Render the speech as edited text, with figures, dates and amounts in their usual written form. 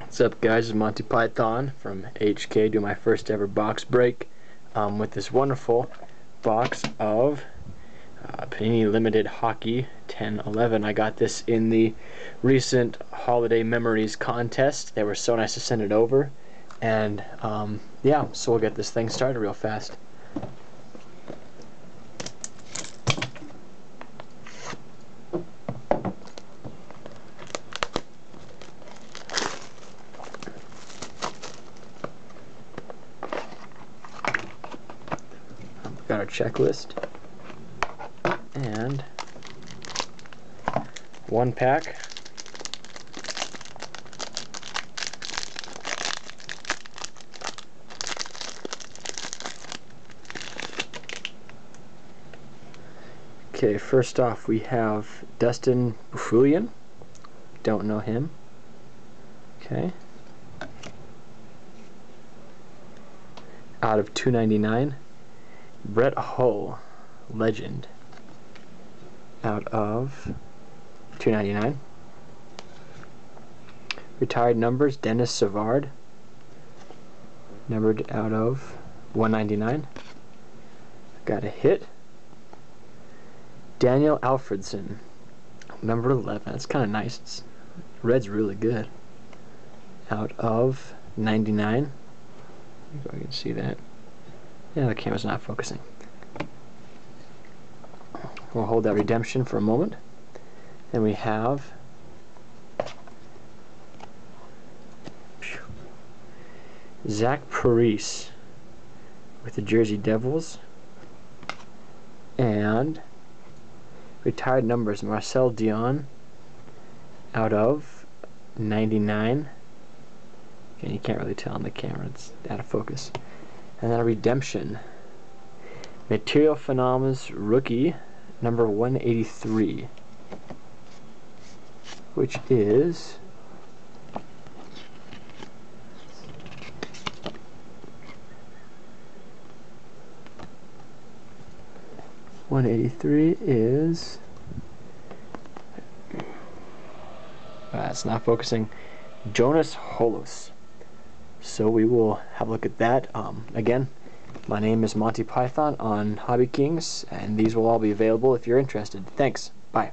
What's up, guys? It's Monty Python from HK doing my first ever box break with this wonderful box of Panini Limited Hockey 10/11. I got this in the recent Holiday Memories contest. They were so nice to send it over, and yeah, so we'll get this thing started real fast. Got our checklist and one pack. Okay, first off we have Dustin Bufulian. Don't know him. Okay. Out of 299. Brett Hull, legend, out of 299. Retired numbers, Dennis Savard, numbered out of 199. Got a hit. Daniel Alfredson, number 11. That's kind of nice. Red's really good. Out of 99. If I can see that. Yeah, the camera's not focusing. We'll hold that redemption for a moment. Then we have Zach Parise with the Jersey Devils, and retired numbers, Marcel Dion out of 99. Again, you can't really tell on the camera, it's out of focus. And then a redemption, Material Phenomen's rookie number 183, which is it's not focusing, Jonas Holos. So we will have a look at that. Again, my name is Monty Python on Hobby Kings, and these will all be available if you're interested. Thanks. Bye.